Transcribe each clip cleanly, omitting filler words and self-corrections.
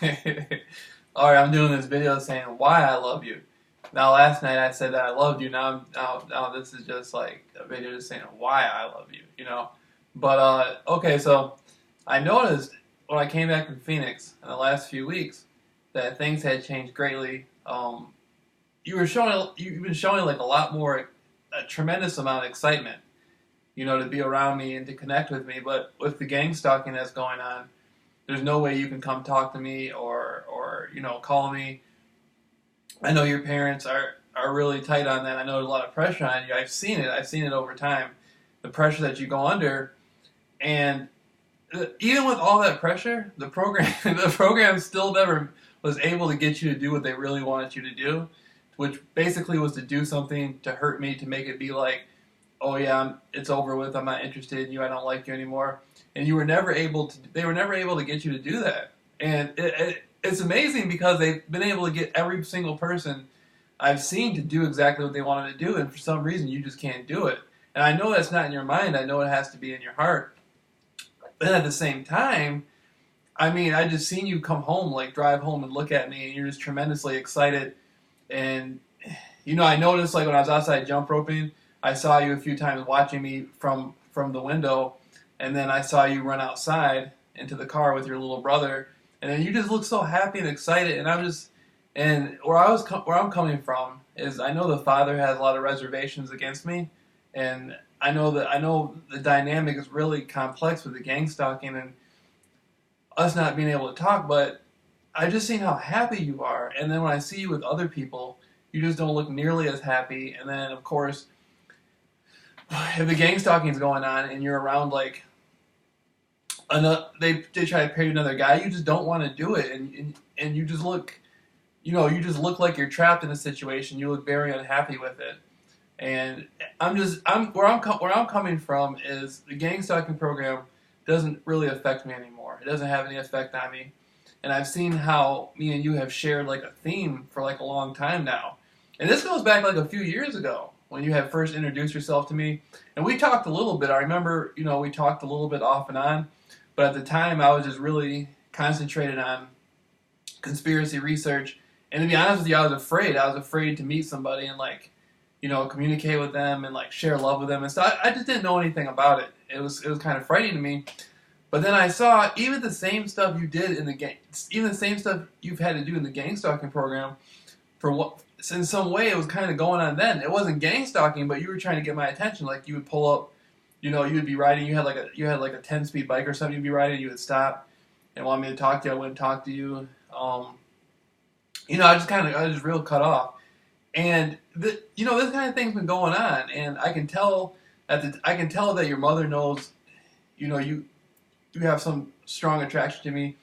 Alright, I'm doing this video saying why I love you. Now, last night I said that I loved you. Now this is just like a video just saying why I love you, you know? But, okay, so I noticed when I came back from Phoenix in the last few weeks that things had changed greatly. You've been showing like a lot more, a tremendous amount of excitement, you know, to be around me and to connect with me. But with the gang stalking that's going on, there's no way you can come talk to me or you know, call me. I know your parents are really tight on that. I know there's a lot of pressure on you. I've seen it. I've seen it over time. The pressure that you go under, and even with all that pressure, the program the program still never was able to get you to do what they really wanted you to do, which basically was to do something to hurt me, to make it be like, oh yeah, it's over with. I'm not interested in you. I don't like you anymore. And you were never able to. They were never able to get you to do that. And it's amazing because they've been able to get every single person I've seen to do exactly what they wanted to do, and for some reason you just can't do it. And I know that's not in your mind. I know it has to be in your heart. But at the same time, I mean, I just seen you come home, like drive home and look at me, and you're just tremendously excited. And you know, I noticed like when I was outside jump roping, I saw you a few times watching me from the window, and then I saw you run outside into the car with your little brother, and then you just look so happy and excited. And I'm just, and where I'm coming from is I know the father has a lot of reservations against me, and I know the dynamic is really complex with the gang stalking and us not being able to talk, but I just seen how happy you are, and then when I see you with other people, you just don't look nearly as happy. And then of course, if the gang stalking is going on and you're around like they try to pair you another guy, you just don't want to do it, and you just look, you know, you just look like you're trapped in a situation. You look very unhappy with it. And where I'm coming from is the gang stalking program doesn't really affect me anymore. It doesn't have any effect on me. And I've seen how me and you have shared like a theme for like a long time now. And this goes back like a few years ago when you had first introduced yourself to me. And we talked a little bit. I remember, you know, we talked a little bit off and on. But at the time, I was just really concentrated on conspiracy research. And to be honest with you, I was afraid. I was afraid to meet somebody and like, you know, communicate with them and like share love with them and stuff. I just didn't know anything about it. It was kind of frightening to me. But then I saw even the same stuff you did in the gang, even the same stuff you've had to do in the gang stalking program. For what, in some way, it was kind of going on then. It wasn't gang stalking, but you were trying to get my attention. Like you would pull up, you know, you would be riding. You had like a 10-speed bike or something. You'd be riding. You would stop and want me to talk to you. I wouldn't talk to you. You know, I was just real cut off. And you know, this kind of thing's been going on, and I can tell that your mother knows, you know, you have some strong attraction to me,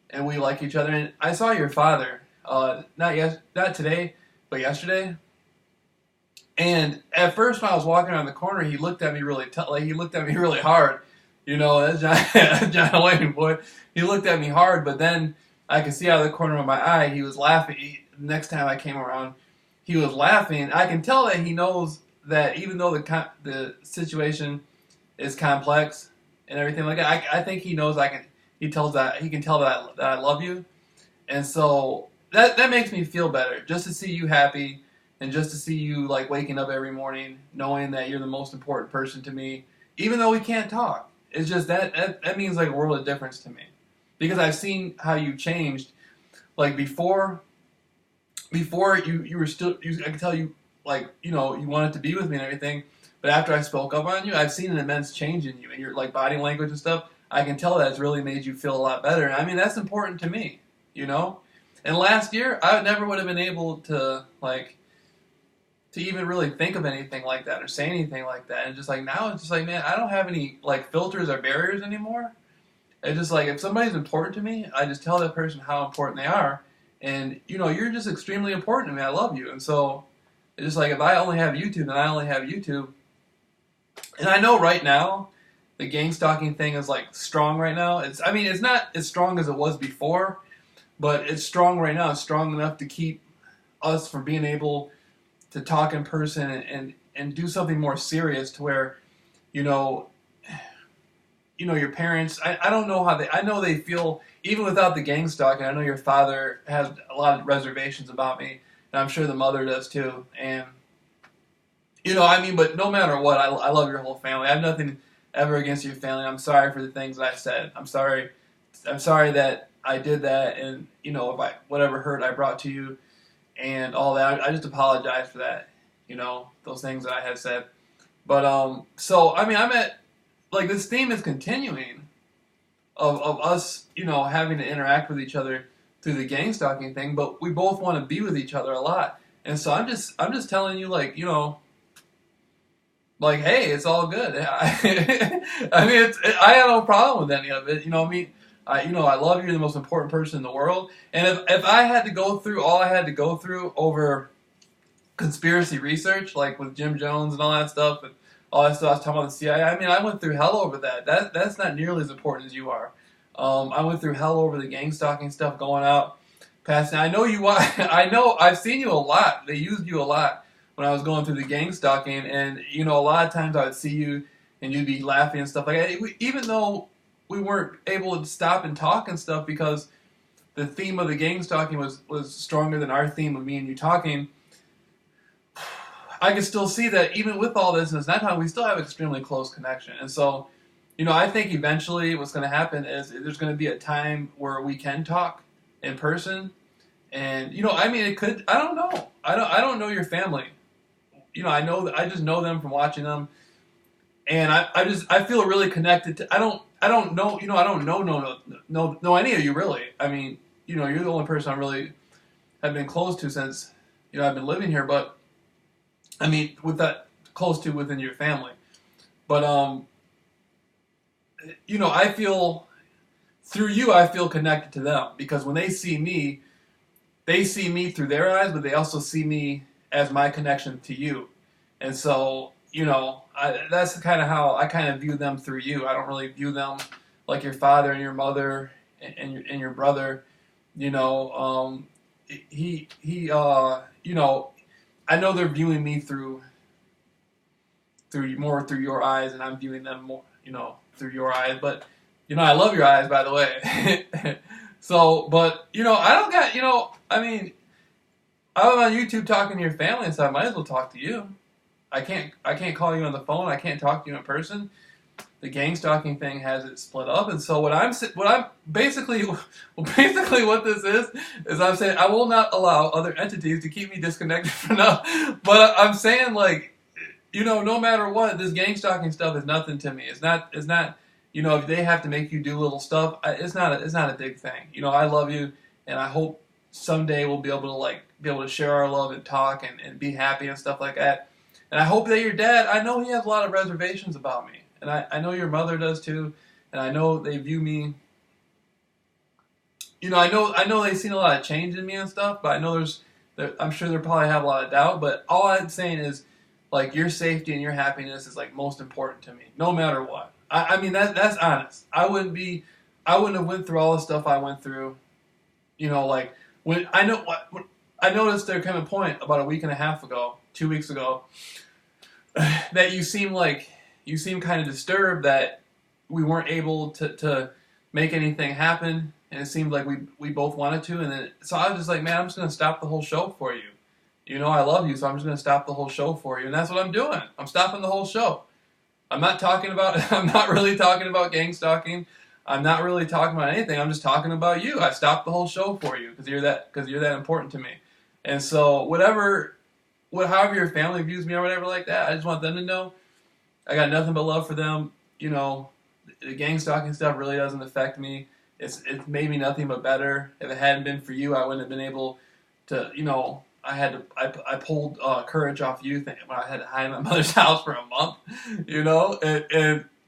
and we like each other. And I saw your father, not today, but yesterday. And at first, when I was walking around the corner, he looked at me he looked at me really hard. You know, that's John Wayne, boy. He looked at me hard, but then I could see out of the corner of my eye he was laughing. Next time I came around, he was laughing. I can tell that he knows that even though the situation is complex and everything like that, I think he knows he can tell that I love you. And so that makes me feel better, just to see you happy and just to see you like waking up every morning knowing that you're the most important person to me, even though we can't talk. It's just that means like a world of difference to me, because I've seen how you changed. Like before you were still, I could tell you, like, you know, you wanted to be with me and everything, but after I spoke up on you, I've seen an immense change in you and your like body language and stuff. I can tell that it's really made you feel a lot better. And I mean, that's important to me, you know. And last year, I never would have been able to to even really think of anything like that or say anything like that. And just like now, it's just like, man, I don't have any like filters or barriers anymore. It's just like, if somebody's important to me, I just tell that person how important they are. And, you know, you're just extremely important to me. I love you. And so, it's just like, if I only have YouTube, then I only have YouTube. And I know right now, the gang stalking thing is, like, strong right now. I mean, it's not as strong as it was before, but it's strong right now. It's strong enough to keep us from being able to talk in person and do something more serious to where, you know, your parents. I don't know how I know they feel even without the gang stalking. I know your father has a lot of reservations about me, and I'm sure the mother does too. And I mean, but no matter what, I love your whole family. I have nothing ever against your family. I'm sorry for the things that I said. I'm sorry. I'm sorry that I did that, and if I whatever hurt I brought to you and all that. I just apologize for that. Those things that I had said. But so I mean, I'm at like this theme is continuing of us, having to interact with each other through the gang stalking thing. But we both want to be with each other a lot, and so I'm just telling you, like, like, hey, it's all good. I mean, I have no problem with any of it. I mean, I love you. You're the most important person in the world. And if I had to go through all I had to go through over conspiracy research, like with Jim Jones and all that stuff, and all that stuff I was talking about the CIA, I mean, I went through hell over that. That's not nearly as important as you are. I went through hell over the gang stalking stuff, going out, passing. I know you. I know I've seen you a lot. They used you a lot when I was going through the gang stalking, and a lot of times I would see you and you'd be laughing and stuff like that. Even though we weren't able to stop and talk and stuff because the theme of the gang stalking was stronger than our theme of me and you talking, I could still see that even with all this, and it's not time, we still have an extremely close connection. And so, I think eventually what's going to happen is there's going to be a time where we can talk in person. And, I mean, it could, I don't know. I don't know your family. I just know them from watching them. And I feel really connected to, I don't know, I don't know any of you really. I mean, you're the only person I really have been close to since, I've been living here, but I mean, with that close to within your family. But, I feel, through you, I feel connected to them because when they see me through their eyes, but they also see me as my connection to you. And so, that's kind of how I kind of view them through you. I don't really view them like your father and your mother and your brother. I know they're viewing me through your eyes, and I'm viewing them more, through your eyes. But I love your eyes, by the way. So, but I don't got, I mean, I'm on YouTube talking to your family, and so I might as well talk to you. I can't call you on the phone. I can't talk to you in person. The gang stalking thing has it split up, and so what I'm basically what this is I'm saying I will not allow other entities to keep me disconnected from now. But I'm saying, like, no matter what, this gang stalking stuff is nothing to me. It's not. If they have to make you do little stuff, it's not a big thing. I love you, and I hope someday we'll be able to share our love and talk and be happy and stuff like that. And I hope that your dad, I know he has a lot of reservations about me. And I know your mother does too. And I know they view me, I know they've seen a lot of change in me and stuff, but I know I'm sure they probably have a lot of doubt. But all I'm saying is, like, your safety and your happiness is, like, most important to me, no matter what. I mean, that's honest. I wouldn't have went through all the stuff I went through, like, when I noticed there came a point about a week and a half ago, 2 weeks ago, that you seem kind of disturbed that we weren't able to make anything happen, and it seemed like we both wanted to, and then so I was just like, man, I'm just gonna stop the whole show for you. I love you, so I'm just gonna stop the whole show for you, and that's what I'm doing. I'm stopping the whole show. I'm not really talking about gang stalking. I'm not really talking about anything. I'm just talking about you. I stopped the whole show for you because you're that important to me. And so however your family views me or whatever like that, I just want them to know I got nothing but love for them. The gang stalking stuff really doesn't affect me. It's made me nothing but better. If it hadn't been for you, I wouldn't have been able to, I pulled courage off you when I had to hide in my mother's house for a month,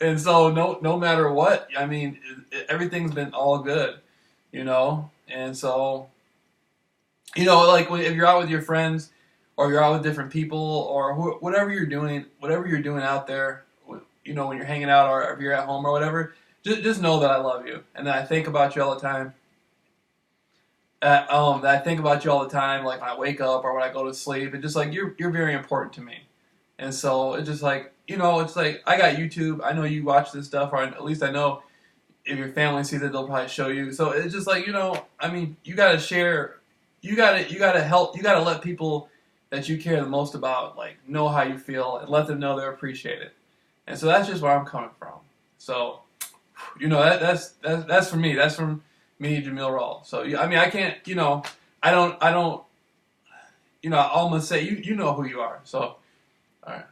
and so no matter what, I mean, everything's been all good, and so, like if you're out with your friends or you're out with different people or whatever you're doing out there, when you're hanging out or if you're at home or whatever, just know that I love you and that I think about you all the time. That I think about you all the time, like when I wake up or when I go to sleep. It's just like you're very important to me, and so it's just like you know, it's like I got YouTube. I know you watch this stuff, or at least I know if your family sees it, they'll probably show you. So it's just like, you know, I mean, you gotta share. You gotta help. You gotta let people that you care the most about like know how you feel and let them know they're appreciated. And so that's just where I'm coming from. So, you know, that's for me. That's from me, Jameel Rawls. So I mean, I can't. You know, I don't. You know, all I'm gonna say, you know who you are. So, all right.